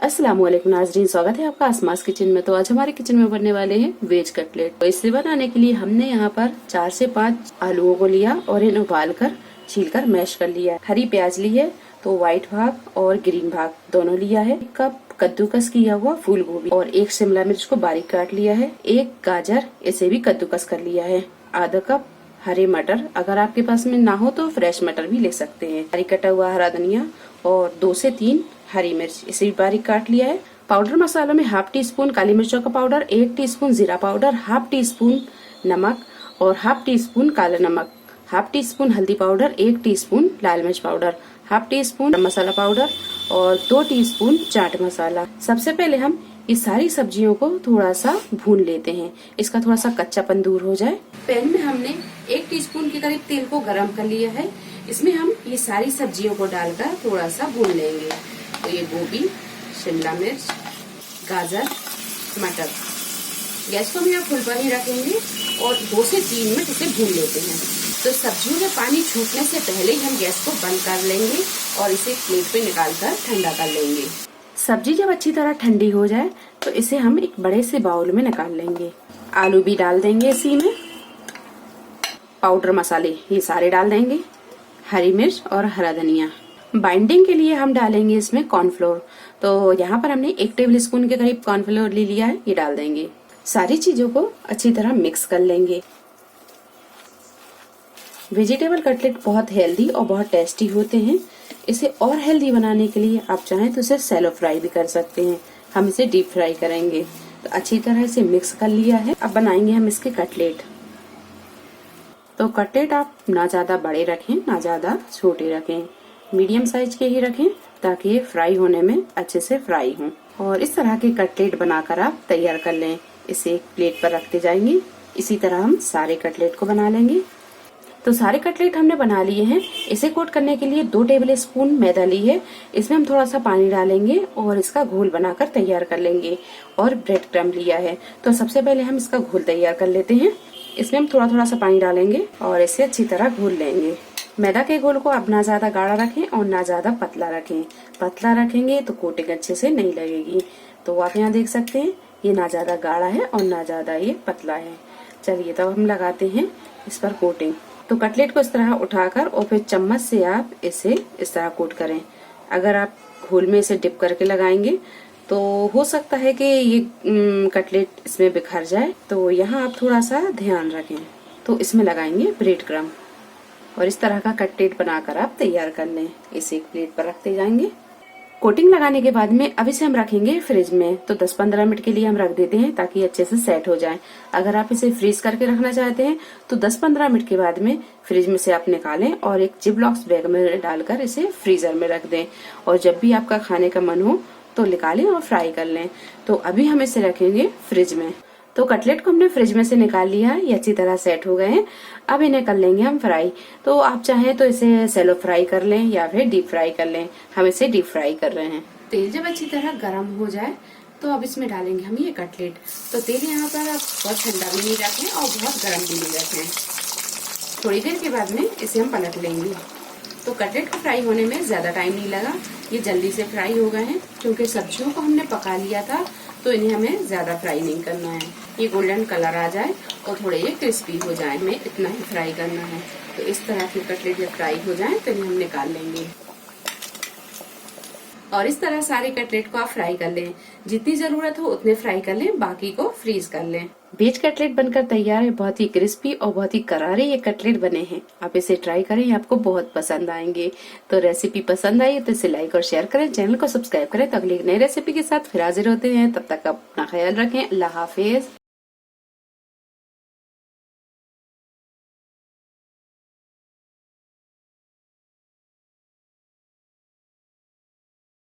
अस्सलामुअलैकुम नाज़रीन, स्वागत है आपका आसमास किचन में। तो आज हमारे किचन में बनने वाले हैं वेज कटलेट। तो इसे बनाने के लिए हमने यहाँ पर 4 से 5 आलूओं को लिया और इन्हें उबाल कर छील कर मैश कर लिया है। हरी प्याज ली है, तो व्हाइट भाग और ग्रीन भाग दोनों लिया है। 1 कप कद्दूकस किया हुआ फूल गोभी और 1 शिमला मिर्च को बारीक काट लिया है। 1 गाजर, इसे भी कद्दूकस कर लिया है। आधा कप हरे मटर, अगर आपके पास में ना हो तो फ्रेश मटर भी ले सकते हैं। बारीक कटा हुआ हरा धनिया और 2 से 3 हरी मिर्च, इसे भी बारीक काट लिया है। पाउडर मसालों में ½ टीस्पून काली मिर्चों का पाउडर, 1 टीस्पून जीरा पाउडर, ½ टीस्पून नमक और ½ टीस्पून काला नमक, ½ टीस्पून हल्दी पाउडर, 1 टीस्पून लाल मिर्च पाउडर, ½ टीस्पून मसाला पाउडर और 2 टीस्पून चाट मसाला। सबसे पहले हम इस सारी सब्जियों को थोड़ा सा भून लेते हैं, इसका थोड़ा सा कच्चापन दूर हो जाए। पैन में हमने 1 टीस्पून के करीब तेल को गरम कर लिया है। इसमें हम ये सारी सब्जियों को डालकर थोड़ा सा भून लेंगे। तो ये गोभी, शिमला मिर्च, गाजर, मटर, गैस को भी हम फुल पर ही रखेंगे और 2 से 3 मिनट इसे भून लेते हैं। तो सब्जियों में पानी छूटने से पहले ही हम गैस को बंद कर लेंगे और इसे प्लेट पे निकाल कर ठंडा कर लेंगे। सब्जी जब अच्छी तरह ठंडी हो जाए तो इसे हम एक बड़े से बाउल में निकाल लेंगे। आलू भी डाल देंगे इसी में। पाउडर मसाले ये सारे डाल देंगे, हरी मिर्च और हरा धनिया। बाइंडिंग के लिए हम डालेंगे इसमें कॉर्नफ्लोर। तो यहाँ पर हमने 1 टेबल स्पून के करीब कॉर्नफ्लोर ले लिया है, ये डाल देंगे। सारी चीजों को अच्छी तरह मिक्स कर लेंगे। वेजिटेबल कटलेट बहुत हेल्दी और बहुत टेस्टी होते हैं। इसे और हेल्दी बनाने के लिए आप चाहें तो इसे सैलो फ्राई भी कर सकते हैं। हम इसे डीप फ्राई करेंगे। तो अच्छी तरह इसे मिक्स कर लिया है। अब बनाएंगे हम इसके कटलेट। तो कटलेट आप ना ज्यादा बड़े रखें ना ज्यादा छोटे रखें, मीडियम साइज के ही रखें ताकि ये फ्राई होने में अच्छे से फ्राई हों। और इस तरह के कटलेट बनाकर आप तैयार कर लें। इसे एक प्लेट पर रखते जाएंगे। इसी तरह हम सारे कटलेट को बना लेंगे। तो सारे कटलेट हमने बना लिए हैं। इसे कोट करने के लिए 2 टेबल स्पून मैदा ली है। इसमें हम थोड़ा सा पानी डालेंगे और इसका घोल बनाकर तैयार कर लेंगे। और ब्रेड क्रम्ब लिया है। तो सबसे पहले हम इसका घोल तैयार कर लेते हैं। इसमें हम थोड़ा थोड़ा सा पानी डालेंगे और इसे अच्छी तरह घोल लेंगे। मैदा के घोल को आप ना ज्यादा गाढ़ा रखें और ना ज्यादा पतला रखें। पतला रखेंगे तो कोटिंग अच्छे से नहीं लगेगी। तो आप यहाँ देख सकते हैं ये ना ज्यादा गाढ़ा है और ना ज्यादा ये पतला है। चलिए तब हम लगाते हैं इस पर कोटिंग। तो कटलेट को इस तरह उठाकर और फिर चम्मच से आप इसे इस तरह कोट करें। अगर आप घोल में इसे डिप करके लगाएंगे तो हो सकता है कि ये कटलेट इसमें बिखर जाए। तो यहाँ आप थोड़ा सा ध्यान रखें। तो इसमें लगाएंगे ब्रेड क्रम्ब और इस तरह का कटलेट बनाकर आप तैयार कर लें। इसे एक प्लेट पर रखते जाएंगे। कोटिंग लगाने के बाद में अब इसे हम रखेंगे फ्रिज में। तो 10-15 मिनट के लिए हम रख देते हैं ताकि अच्छे से सेट हो जाए। अगर आप इसे फ्रीज करके रखना चाहते हैं तो 10-15 मिनट के बाद में फ्रिज में से आप निकालें और एक जिपलॉक्स बैग में डालकर इसे फ्रीजर में रख दें। और जब भी आपका खाने का मन हो तो निकालें और फ्राई कर लें। तो अभी हम इसे रखेंगे फ्रिज में। तो कटलेट को हमने फ्रिज में से निकाल लिया, ये अच्छी तरह सेट हो गए हैं। अब इन्हें कर लेंगे हम फ्राई। तो आप चाहें तो इसे सैलो फ्राई कर लें या फिर डीप फ्राई कर लें। हम इसे डीप फ्राई कर रहे हैं। तेल जब अच्छी तरह गर्म हो जाए तो अब इसमें डालेंगे हम ये कटलेट। तो तेल यहाँ पर आप बहुत ठंडा भी नहीं रखें और बहुत गर्म भी नहीं रखें। थोड़ी देर के बाद में इसे हम पलट लेंगे। तो कटलेट को फ्राई होने में ज्यादा टाइम नहीं लगा, ये जल्दी से फ्राई हो गए हैं क्योंकि सब्जियों को हमने पका लिया था। तो इन्हें हमें ज्यादा फ्राई नहीं करना है। ये गोल्डन कलर आ जाए और थोड़े ये क्रिस्पी हो जाए, हमें इतना ही फ्राई करना है। तो इस तरह के कटलेट जब फ्राई हो जाए तो इन्हें हम निकाल लेंगे। और इस तरह सारे कटलेट को आप फ्राई कर लें। जितनी जरूरत हो उतने फ्राई कर लें, बाकी को फ्रीज कर लें। वेज कटलेट बनकर तैयार है। बहुत ही क्रिस्पी और बहुत ही करारे ये कटलेट बने हैं। आप इसे ट्राई करें, आपको बहुत पसंद आएंगे। तो रेसिपी पसंद आई तो इसे लाइक और शेयर करें, चैनल को सब्सक्राइब करें। तो अगली नई रेसिपी के साथ फिर हाजिर होते हैं। तब तक अपना ख्याल रखें। अल्लाह हाफिज।